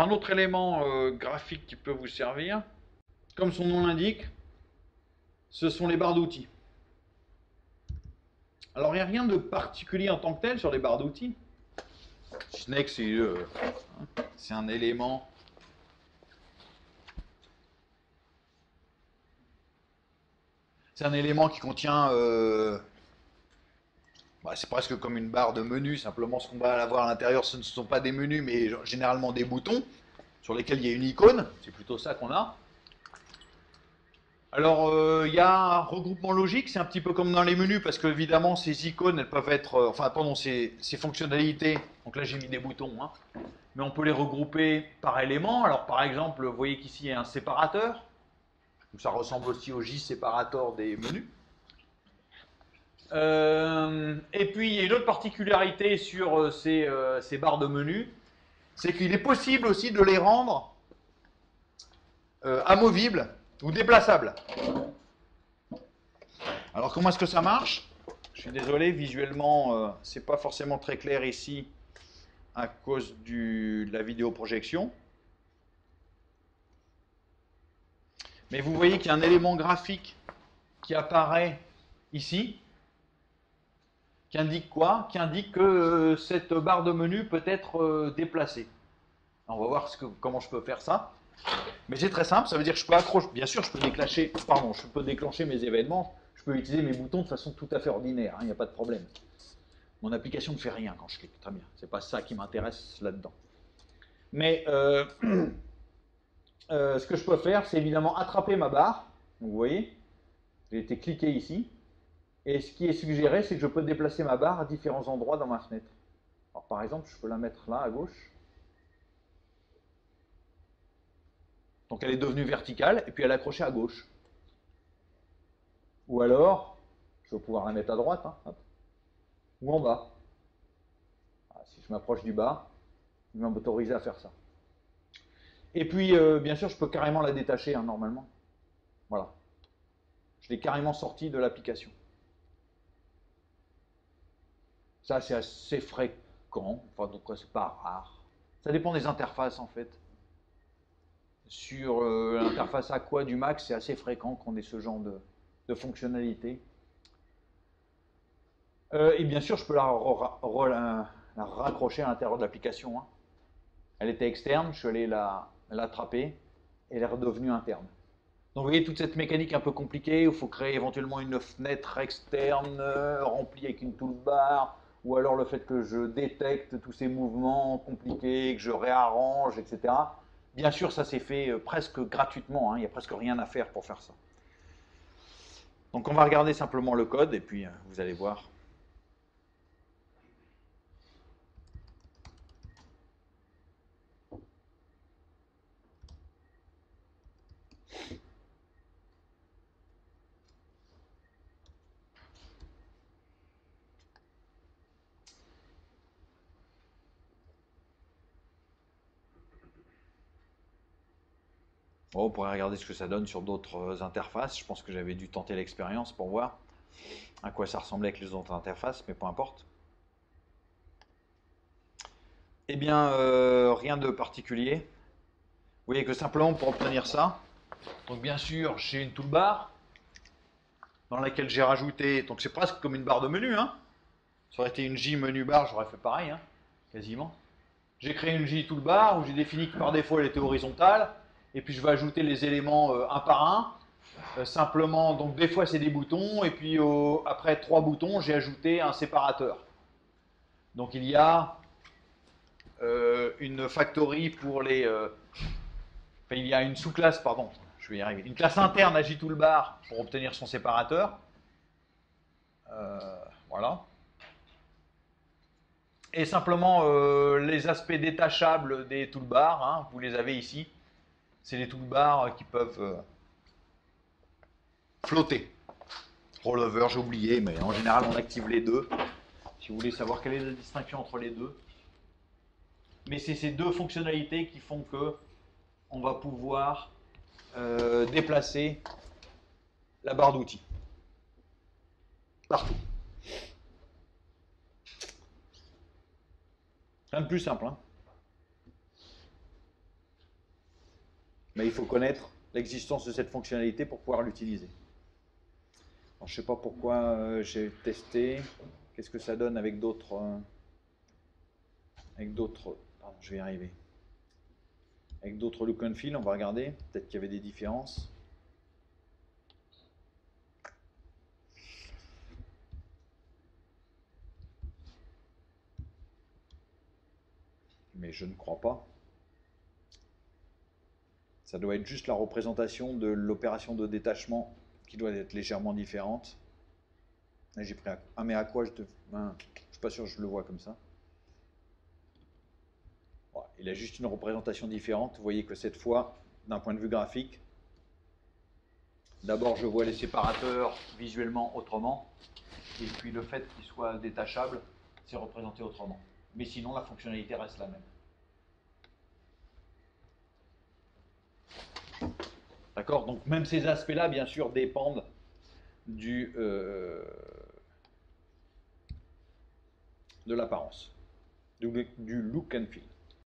un autre élément graphique qui peut vous servir, comme son nom l'indique, ce sont les barres d'outils. Alors il n'y a rien de particulier en tant que tel sur les barres d'outils, si ce n'est que c'est un élément. C'est un élément qui contient, c'est presque comme une barre de menu, simplement ce qu'on va avoir à l'intérieur, ce ne sont pas des menus, mais généralement des boutons sur lesquels il y a une icône, c'est plutôt ça qu'on a. Alors, il y a un regroupement logique, c'est un petit peu comme dans les menus, parce que évidemment, ces icônes, elles peuvent être, ces fonctionnalités, donc là j'ai mis des boutons, hein, mais on peut les regrouper par éléments. Alors, par exemple, vous voyez qu'ici il y a un séparateur, donc ça ressemble aussi au J-séparateur des menus. Et puis, il y a une autre particularité sur ces barres de menu, c'est qu'il est possible aussi de les rendre amovibles ou déplaçables. Alors, comment est-ce que ça marche? Je suis désolé, visuellement, c'est pas forcément très clair ici à cause de la vidéoprojection. Mais vous voyez qu'il y a un élément graphique qui apparaît ici, qui indique quoi? Qui indique que cette barre de menu peut être déplacée. Alors, on va voir comment je peux faire ça. Mais c'est très simple, ça veut dire que je peux accrocher, bien sûr je peux déclencher mes événements, je peux utiliser mes boutons de façon tout à fait ordinaire, il n'y a pas de problème. Mon application ne fait rien quand je clique, très bien, c'est pas ça qui m'intéresse là-dedans. Mais ce que je peux faire, c'est évidemment attraper ma barre, donc vous voyez, j'ai été cliqué ici, et ce qui est suggéré, c'est que je peux déplacer ma barre à différents endroits dans ma fenêtre. Alors par exemple, je peux la mettre là à gauche. Donc elle est devenue verticale, et puis elle est accrochée à gauche. Ou alors, je vais pouvoir la mettre à droite, hein, ou en bas. Si je m'approche du bas, il va m'autoriser à faire ça. Et puis, bien sûr, je peux carrément la détacher, hein, normalement. Voilà. Je l'ai carrément sortie de l'application. Ça, c'est assez fréquent. Enfin, donc, c'est pas rare. Ça dépend des interfaces, en fait. Sur l'interface Aqua du Mac, c'est assez fréquent qu'on ait ce genre de fonctionnalité. Et bien sûr, je peux la raccrocher à l'intérieur de l'application. Hein. Elle était externe, je suis allé l'attraper et elle est redevenue interne. Donc vous voyez toute cette mécanique un peu compliquée où il faut créer éventuellement une fenêtre externe remplie avec une toolbar, ou alors le fait que je détecte tous ces mouvements compliqués, que je réarrange, etc. Bien sûr, ça s'est fait presque gratuitement, hein, il n'y a presque rien à faire pour faire ça. Donc on va regarder simplement le code et puis vous allez voir. Bon, on pourrait regarder ce que ça donne sur d'autres interfaces. Je pense que j'avais dû tenter l'expérience pour voir à quoi ça ressemblait avec les autres interfaces, mais peu importe. Eh bien, rien de particulier. Vous voyez que simplement pour obtenir ça, donc bien sûr, j'ai une toolbar dans laquelle j'ai rajouté, donc c'est presque comme une barre de menu, hein. Ça aurait été une J menu bar, j'aurais fait pareil, hein, quasiment. J'ai créé une J toolbar où j'ai défini que par défaut elle était horizontale, et puis je vais ajouter les éléments un par un. Simplement, donc des fois c'est des boutons, et puis après 3 boutons, j'ai ajouté un séparateur. Donc il y a une factory pour les... enfin, il y a une sous-classe, pardon, je vais y arriver. Une classe interne à JToolbar pour obtenir son séparateur. Voilà. Et simplement, les aspects détachables des toolbars, hein, vous les avez ici. C'est les toolbars qui peuvent flotter. Rollover, j'ai oublié, mais en général, on active les deux. Si vous voulez savoir quelle est la distinction entre les deux. Mais c'est ces deux fonctionnalités qui font que on va pouvoir déplacer la barre d'outils. Partout. Rien de plus simple. Hein. Mais il faut connaître l'existence de cette fonctionnalité pour pouvoir l'utiliser. Je ne sais pas pourquoi j'ai testé. Qu'est-ce que ça donne avec d'autres... Pardon, je vais y arriver. Avec d'autres look and feel, on va regarder. Peut-être qu'il y avait des différences. Mais je ne crois pas. Ça doit être juste la représentation de l'opération de détachement qui doit être légèrement différente. Là, j'ai pris un... Ah, mais à quoi je te... Je suis pas sûr que je le vois comme ça. Voilà, il a juste une représentation différente. Vous voyez que cette fois, d'un point de vue graphique, d'abord je vois les séparateurs visuellement autrement, et puis le fait qu'ils soient détachables, c'est représenté autrement. Mais sinon, la fonctionnalité reste la même. D'accord? Donc même ces aspects-là, bien sûr, dépendent de l'apparence, du look and feel.